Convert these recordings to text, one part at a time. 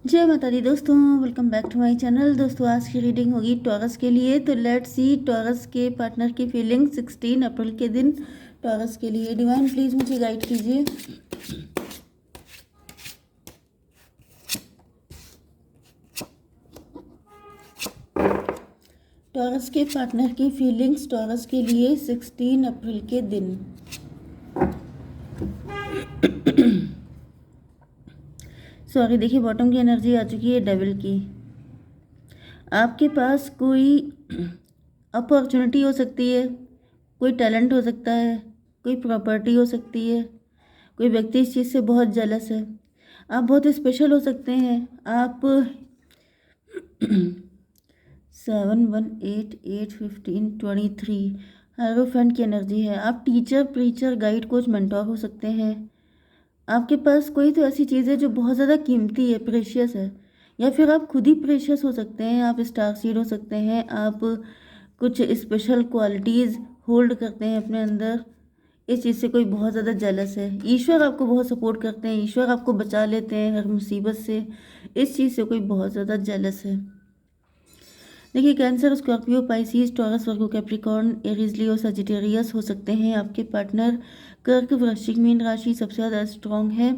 जय माता दी दोस्तों, welcome back to my channel. दोस्तों आज की रीडिंग होगी टॉरस के लिए। तो लेट्स सी टॉरस के पार्टनर की फीलिंग 16 अप्रैल के दिन टॉरस के लिए। डिवाइन प्लीज़ मुझे गाइड कीजिए। टॉरस के पार्टनर की फीलिंग्स टॉरस के लिए 16 अप्रैल के दिन। सॉरी, देखिए बॉटम की एनर्जी आ चुकी है डेविल की। आपके पास कोई अपॉर्चुनिटी हो सकती है, कोई टैलेंट हो सकता है, कोई प्रॉपर्टी हो सकती है, कोई व्यक्ति इस चीज़ से बहुत जेलस है। आप बहुत स्पेशल हो सकते हैं। आप 7 1 8 8 15 23 हायरोफेंट की एनर्जी है। आप teacher, preacher, guide, coach, mentor हो सकते हैं। आपके पास कोई तो ऐसी चीज़ है जो बहुत ज़्यादा कीमती है, प्रेशियस है, या फिर आप खुद ही प्रेशियस हो सकते हैं। आप स्टार सीड हो सकते हैं। आप कुछ स्पेशल क्वालिटीज़ होल्ड करते हैं अपने अंदर। इस चीज़ से कोई बहुत ज़्यादा जेलस है। ईश्वर आपको बहुत सपोर्ट करते हैं, ईश्वर आपको बचा लेते हैं हर मुसीबत से। इस चीज़ से कोई बहुत ज़्यादा जेलस है। देखिए कैंसर, स्कॉर्पियो, पाइसिस, टॉरस, वर्गो, कैप्रिकॉर्न, एरीज, लियो, सजिटेरियस हो सकते हैं आपके पार्टनर। कर्क, वृश्चिक, मीन राशि सबसे ज़्यादा स्ट्रॉन्ग है।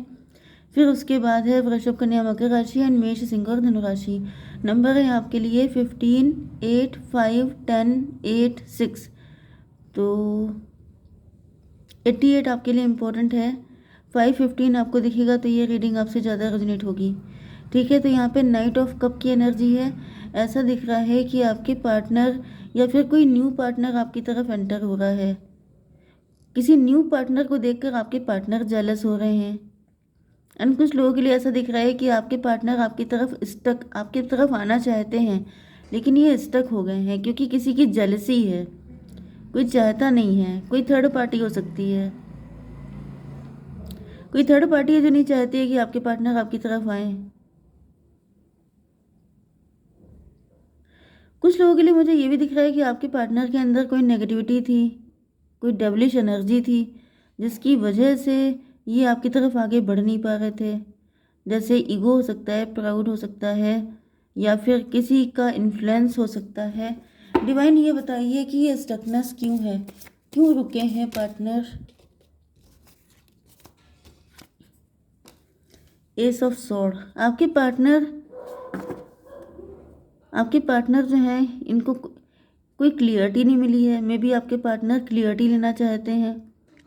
फिर उसके बाद है वृषभ, कन्या, मकर राशि एंड मेष, सिंह और धनु राशि। नंबर है आपके लिए 15 8 5 10 8 6। तो 88 आपके लिए इम्पोर्टेंट है। 515 आपको दिखेगा तो ये रीडिंग आपसे ज़्यादा रेजोनेट होगी। ठीक है, तो यहाँ पे नाइट ऑफ कप की एनर्जी है। ऐसा दिख रहा है कि आपके पार्टनर या फिर कोई न्यू पार्टनर आपकी तरफ एंटर हो रहा है। किसी न्यू पार्टनर को देखकर आपके पार्टनर जेलस हो रहे हैं। एंड कुछ लोगों के लिए ऐसा दिख रहा है कि आपके पार्टनर आपकी तरफ आना चाहते हैं, लेकिन ये स्टक हो गए हैं क्योंकि किसी की जेलसी है। कोई चाहता नहीं है। कोई थर्ड पार्टी हो सकती है। कोई थर्ड पार्टी है जो नहीं चाहती है कि आपके पार्टनर आपकी तरफ आए। कुछ लोगों के लिए मुझे ये भी दिख रहा है कि आपके पार्टनर के अंदर कोई नेगेटिविटी थी, कोई डेविलिश एनर्जी थी, जिसकी वजह से ये आपकी तरफ आगे बढ़ नहीं पा रहे थे। जैसे ईगो हो सकता है, प्राउड हो सकता है, या फिर किसी का इन्फ्लुएंस हो सकता है। डिवाइन ये बताइए कि ये स्टकनेस क्यों है, क्यों रुके हैं पार्टनर। एस ऑफ सॉर्ड, आपके पार्टनर जो हैं इनको कोई क्लियरिटी नहीं मिली है। मे बी आपके पार्टनर क्लियरिटी लेना चाहते हैं।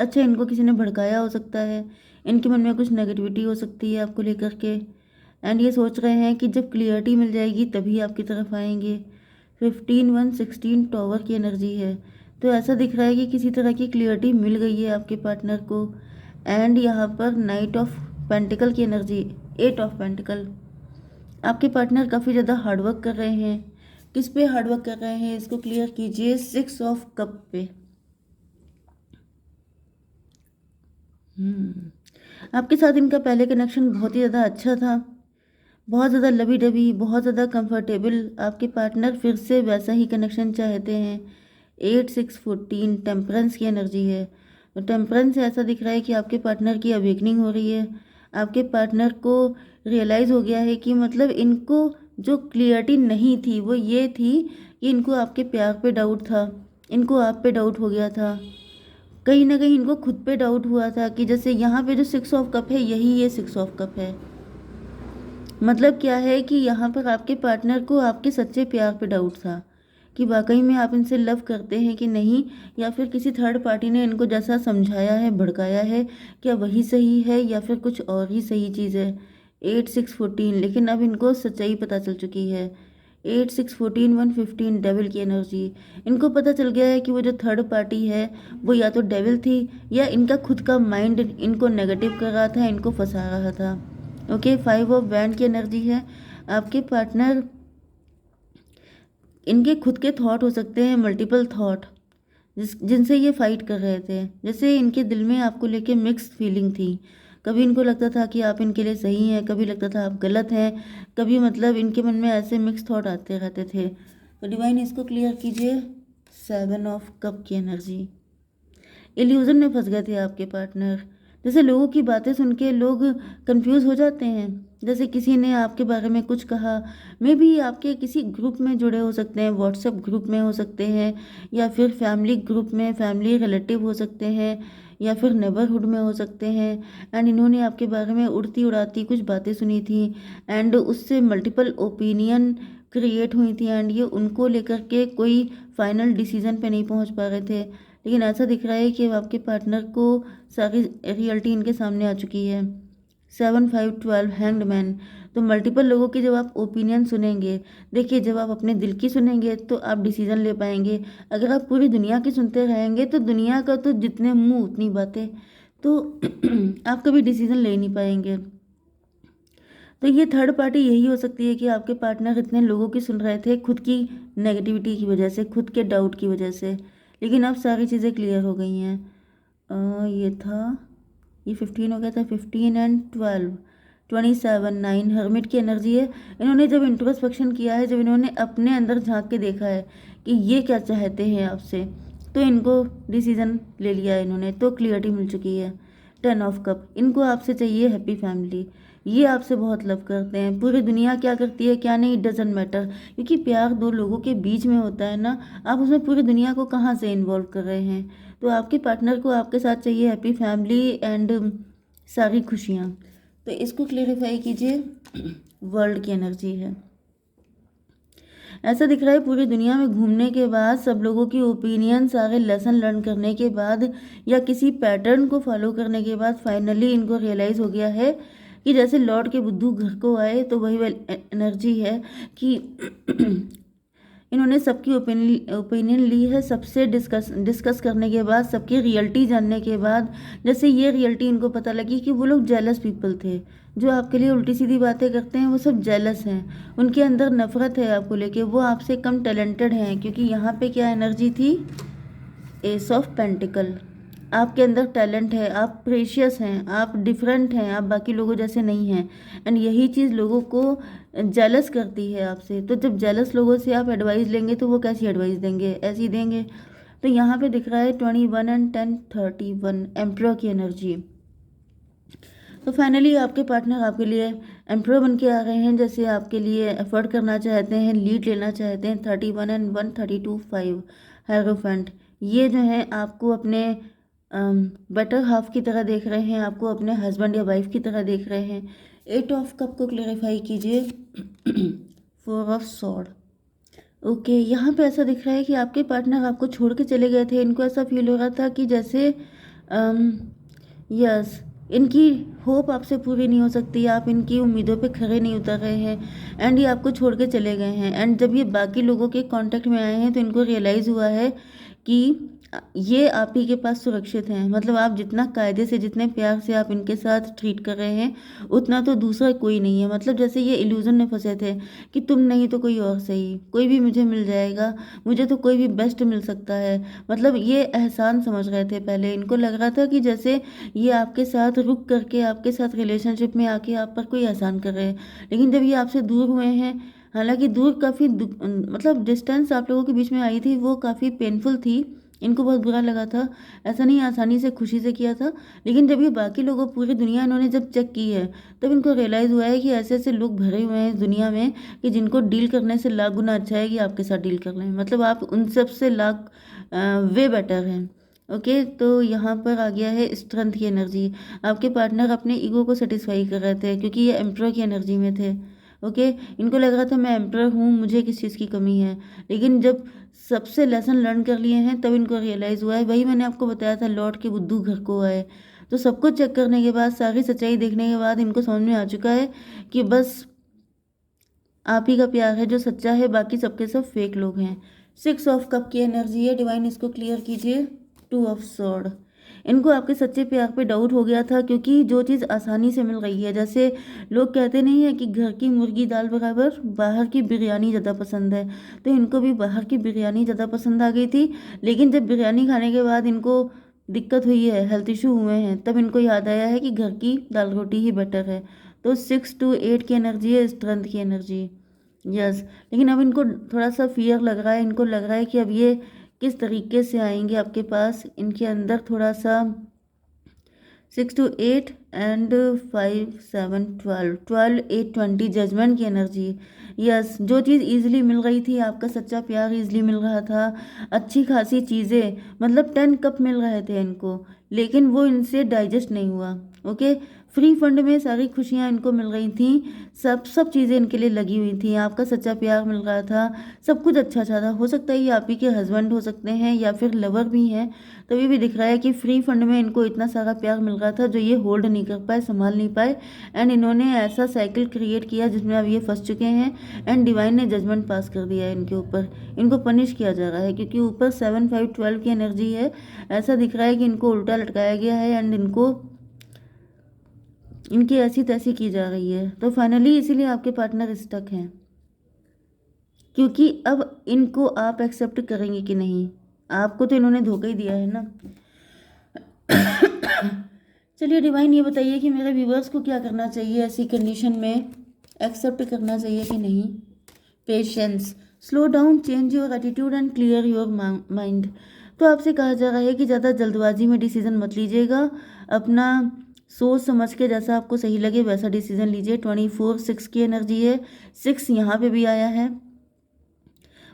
अच्छा, इनको किसी ने भड़काया हो सकता है। इनके मन में कुछ नेगेटिविटी हो सकती है आपको लेकर के। एंड ये सोच रहे हैं कि जब क्लियरिटी मिल जाएगी तभी आपकी तरफ आएंगे। 15 1 16 टॉवर की एनर्जी है। तो ऐसा दिख रहा है कि किसी तरह की क्लियरिटी मिल गई है आपके पार्टनर को। एंड यहाँ पर नाइट ऑफ पेंटिकल की एनर्जी, 8 ऑफ पेंटिकल। आपके पार्टनर काफ़ी ज़्यादा हार्डवर्क कर रहे हैं। किस पे हार्डवर्क कर रहे हैं इसको क्लियर कीजिए। 6 ऑफ कप पे। आपके साथ इनका पहले कनेक्शन बहुत ही ज़्यादा अच्छा था, बहुत ज़्यादा लवी डबी, बहुत ज़्यादा कंफर्टेबल। आपके पार्टनर फिर से वैसा ही कनेक्शन चाहते हैं। 8 6 14 टेम्परेंस की एनर्जी है। तो टेम्परेंस से ऐसा दिख रहा है कि आपके पार्टनर की अवेकनिंग हो रही है। आपके पार्टनर को रियलाइज़ हो गया है कि मतलब इनको जो क्लियरिटी नहीं थी वो ये थी कि इनको आपके प्यार पे डाउट था, इनको आप पे डाउट हो गया था। कहीं ना कहीं इनको खुद पे डाउट हुआ था कि जैसे यहाँ पे जो 6 ऑफ कप है यही ये 6 ऑफ कप है। मतलब क्या है कि यहाँ पर आपके पार्टनर को आपके सच्चे प्यार पे डाउट था कि वाकई में आप इनसे लव करते हैं कि नहीं, या फिर किसी थर्ड पार्टी ने इनको जैसा समझाया है, भड़काया है, क्या वही सही है या फिर कुछ और ही सही चीज़ है। 8 6 14, लेकिन अब इनको सच्चाई पता चल चुकी है। 8 6 14 115 डेविल की एनर्जी। इनको पता चल गया है कि वो जो थर्ड पार्टी है वो या तो डेविल थी या इनका खुद का माइंड इनको नेगेटिव कर रहा था, इनको फंसा रहा था। ओके, 5 ऑफ बैंड की एनर्जी है। आपके पार्टनर, इनके खुद के थॉट हो सकते हैं, मल्टीपल थॉट, जिनसे ये फाइट कर रहे थे। जैसे इनके दिल में आपको लेके मिक्स फीलिंग थी। कभी इनको लगता था कि आप इनके लिए सही हैं, कभी लगता था आप गलत हैं, कभी मतलब इनके मन में ऐसे मिक्स थॉट आते रहते थे। तो डिवाइन इसको क्लियर कीजिए। 7 ऑफ कप की एनर्जी। इल्यूजन में फंस गए थे आपके पार्टनर। जैसे लोगों की बातें सुन के लोग कंफ्यूज हो जाते हैं जैसे किसी ने आपके बारे में कुछ कहा, मे बी आपके किसी ग्रुप में जुड़े हो सकते हैं, व्हाट्सएप ग्रुप में हो सकते हैं, या फिर फैमिली ग्रुप में, फैमिली रिलेटिव हो सकते हैं, या फिर नेबरहुड में हो सकते हैं। एंड इन्होंने आपके बारे में उड़ती उड़ाती कुछ बातें सुनी थी, एंड उससे मल्टीपल ओपिनियन क्रिएट हुई थी, एंड ये उनको लेकर के कोई फाइनल डिसीजन पे नहीं पहुंच पा रहे थे। लेकिन ऐसा दिख रहा है कि अब आपके पार्टनर को सारी रियलिटी इनके सामने आ चुकी है। 7 5 12 हैंग्ड मैन। तो मल्टीपल लोगों की जब आप ओपिनियन सुनेंगे, देखिए जब आप अपने दिल की सुनेंगे तो आप डिसीजन ले पाएंगे। अगर आप पूरी दुनिया की सुनते रहेंगे तो दुनिया का तो जितने मुंह उतनी बातें, तो आप कभी डिसीजन ले नहीं पाएंगे। तो ये थर्ड पार्टी यही हो सकती है कि आपके पार्टनर इतने लोगों की सुन रहे थे खुद की नेगेटिविटी की वजह से, खुद के डाउट की वजह से, लेकिन अब सारी चीज़ें क्लियर हो गई हैं। ये था, ये 15 हो गया था, 15 एंड 12, 27 9 हर्मिट की एनर्जी है। इन्होंने जब इंट्रोस्पेक्शन किया है, जब इन्होंने अपने अंदर झांक के देखा है कि ये क्या चाहते हैं आपसे, तो इनको डिसीजन ले लिया है इन्होंने, तो क्लियरिटी मिल चुकी है। 10 ऑफ कप, इनको आपसे चाहिए हैप्पी फैमिली। ये आपसे बहुत लव करते हैं। पूरी दुनिया क्या करती है क्या नहीं, इट डजेंट मैटर, क्योंकि प्यार दो लोगों के बीच में होता है ना। आप उसमें पूरी दुनिया को कहाँ से इन्वॉल्व कर रहे हैं। तो आपके पार्टनर को आपके साथ चाहिए हैप्पी फैमिली एंड सारी खुशियाँ। तो इसको क्लेरिफाई कीजिए। वर्ल्ड की एनर्जी है। ऐसा दिख रहा है पूरी दुनिया में घूमने के बाद, सब लोगों की ओपिनियन, सारे लेसन लर्न करने के बाद, या किसी पैटर्न को फॉलो करने के बाद फाइनली इनको रियलाइज़ हो गया है कि जैसे लौट के बुद्धू घर को आए, तो वही एनर्जी है कि इन्होंने सबकी ओपिनियन ली है, सबसे डिस्कस करने के बाद, सबकी रियलिटी जानने के बाद, जैसे ये रियलिटी इनको पता लगी कि वो लोग जेलस पीपल थे, जो आपके लिए उल्टी सीधी बातें करते हैं, वो सब जेलस हैं। उनके अंदर नफरत है आपको लेके, वो आपसे कम टैलेंटेड हैं, क्योंकि यहाँ पे क्या एनर्जी थी, एस ऑफ पेंटिकल। आपके अंदर टैलेंट है, आप प्रेशियस हैं, आप डिफरेंट हैं, आप बाकी लोगों जैसे नहीं हैं। एंड यही चीज़ लोगों को जेलस करती है आपसे। तो जब जेलस लोगों से आप एडवाइस लेंगे तो वो कैसी एडवाइस देंगे, ऐसी देंगे। तो यहाँ पे दिख रहा है 21 एंड 10 31 एम्प्रर की एनर्जी। तो फाइनली आपके पार्टनर आपके लिए एम्प्रर बन के आ रहे हैं, जैसे आपके लिए एफर्ट करना चाहते हैं, लीड लेना चाहते हैं। 31 एंड 1 32 5 हेरोफेंट। ये जो है आपको अपने बेटर हाफ की तरह देख रहे हैं, आपको अपने हस्बैंड या वाइफ की तरह देख रहे हैं। 8 ऑफ कप को क्लेरिफाई कीजिए। 4 ऑफ सॉर्ड। ओके, यहाँ पे ऐसा दिख रहा है कि आपके पार्टनर आपको छोड़ के चले गए थे। इनको ऐसा फील हो रहा था कि जैसे यस, इनकी होप आपसे पूरी नहीं हो सकती, आप इनकी उम्मीदों पे खरे नहीं उतर रहे हैं, एंड ये आपको छोड़ के चले गए हैं। एंड जब ये बाकी लोगों के कांटेक्ट में आए हैं तो इनको रियलाइज़ हुआ है कि ये आप ही के पास सुरक्षित हैं। मतलब आप जितना कायदे से, जितने प्यार से आप इनके साथ ट्रीट कर रहे हैं, उतना तो दूसरा कोई नहीं है। मतलब जैसे ये इल्यूजन में फंसे थे कि तुम नहीं तो कोई और सही, कोई भी मुझे मिल जाएगा, मुझे तो कोई भी बेस्ट मिल सकता है। मतलब ये एहसान समझ रहे थे पहले। इनको लग रहा था कि जैसे ये आपके साथ रुक करके, आपके साथ रिलेशनशिप में आके आप पर कोई एहसान कर रहे हैं। लेकिन जब ये आपसे दूर हुए हैं, हालांकि दूर काफ़ी मतलब डिस्टेंस आप लोगों के बीच में आई थी, वो काफ़ी पेनफुल थी, इनको बहुत बुरा लगा था। ऐसा नहीं आसानी से खुशी से किया था। लेकिन जब ये बाकी लोगों, पूरी दुनिया इन्होंने जब चेक की है, तब इनको रियलाइज़ हुआ है कि ऐसे ऐसे लोग भरे हुए हैं इस दुनिया में कि जिनको डील करने से लाख गुना अच्छा है कि आपके साथ डील कर लें। मतलब आप उन सब से लाख वे बेटर हैं। ओके, तो यहाँ पर आ गया है स्ट्रेंथ की एनर्जी। आपके पार्टनर अपने ईगो को सेटिस्फाई कर रहे थे, क्योंकि ये एम्प्रर की एनर्जी में थे। ओके, इनको लग रहा था मैं एम्प्रर हूँ, मुझे किस चीज़ की कमी है। लेकिन जब सबसे लेसन लर्न कर लिए हैं, तब इनको रियलाइज़ हुआ है। वही मैंने आपको बताया था, लौट के बुद्धू घर को आए। तो सबको चेक करने के बाद, सारी सच्चाई देखने के बाद इनको समझ में आ चुका है कि बस आप ही का प्यार है जो सच्चा है, बाकी सबके सब फेक लोग हैं। 6 ऑफ कप की एनर्जी है डिवाइन, इसको क्लियर कीजिए। 2 ऑफ सॉर्ड। इनको आपके सच्चे प्यार पे डाउट हो गया था, क्योंकि जो चीज़ आसानी से मिल रही है, जैसे लोग कहते नहीं है कि घर की मुर्गी दाल बराबर, बाहर की बिरयानी ज़्यादा पसंद है। तो इनको भी बाहर की बिरयानी ज़्यादा पसंद आ गई थी। लेकिन जब बिरयानी खाने के बाद इनको दिक्कत हुई है, हेल्थ इशू हुए हैं, तब इनको याद आया है कि घर की दाल रोटी ही बेटर है। तो 6 to 8 की एनर्जी है, स्ट्रेंथ की एनर्जी। यस, लेकिन अब इनको थोड़ा सा फियर लग रहा है। इनको लग रहा है कि अब ये किस तरीके से आएंगे आपके पास। इनके अंदर थोड़ा सा 6 to 8 एंड 5 7 12 12 8 20 जजमेंट की एनर्जी। यस, जो चीज़ ईजिली मिल रही थी, आपका सच्चा प्यार ईजिली मिल रहा था, अच्छी खासी चीज़ें, मतलब 10 कप मिल रहे थे इनको, लेकिन वो इनसे डाइजेस्ट नहीं हुआ। ओके, फ्री फंड में सारी खुशियाँ इनको मिल रही थी, सब चीज़ें इनके लिए लगी हुई थी, आपका सच्चा प्यार मिल रहा था, सब कुछ अच्छा अच्छा था। हो सकता है ये आप ही के हस्बैंड हो सकते हैं या फिर लवर भी हैं, तभी भी दिख रहा है कि फ्री फंड में इनको इतना सारा प्यार मिल रहा था जो ये होल्ड नहीं कर पाए, संभाल नहीं पाए, एंड इन्होंने ऐसा साइकिल क्रिएट किया जिसमें अब ये फंस चुके हैं, एंड डिवाइन ने जजमेंट पास कर दिया है इनके ऊपर। इनको पनिश किया जा रहा है क्योंकि ऊपर 7 5 12 की एनर्जी है। ऐसा दिख रहा है कि इनको उल्टा लटकाया गया है एंड इनको इनकी ऐसी तैसी की जा रही है। तो फाइनली इसीलिए आपके पार्टनर स्टक हैं, क्योंकि अब इनको आप एक्सेप्ट करेंगे कि नहीं। आपको तो इन्होंने धोखा ही दिया है ना। चलिए डिवाइन, ये बताइए कि मेरे व्यूवर्स को क्या करना चाहिए ऐसी कंडीशन में, एक्सेप्ट करना चाहिए कि नहीं। Patience, slow down, change your attitude and clear your mind. तो आपसे कहा जा रहा है कि ज़्यादा जल्दबाजी में डिसीजन मत लीजिएगा, अपना सोच समझ के जैसा आपको सही लगे वैसा डिसीजन लीजिए। 24 6 की एनर्जी है, 6 यहाँ पे भी आया है,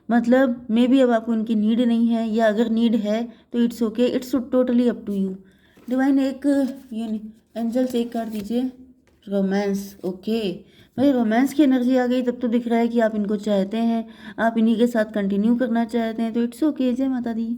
मतलब मे बी अब आपको इनकी नीड नहीं है, या अगर नीड है तो it's okay, it's totally up to you. Divine एक ये एंजल्स एक कार्ड दीजिए, रोमांस। ओके भाई, रोमांस की एनर्जी आ गई, तब तो दिख रहा है कि आप इनको चाहते हैं, आप इन्हीं के साथ कंटिन्यू करना चाहते हैं, तो इट्स ओके। जय माता दी।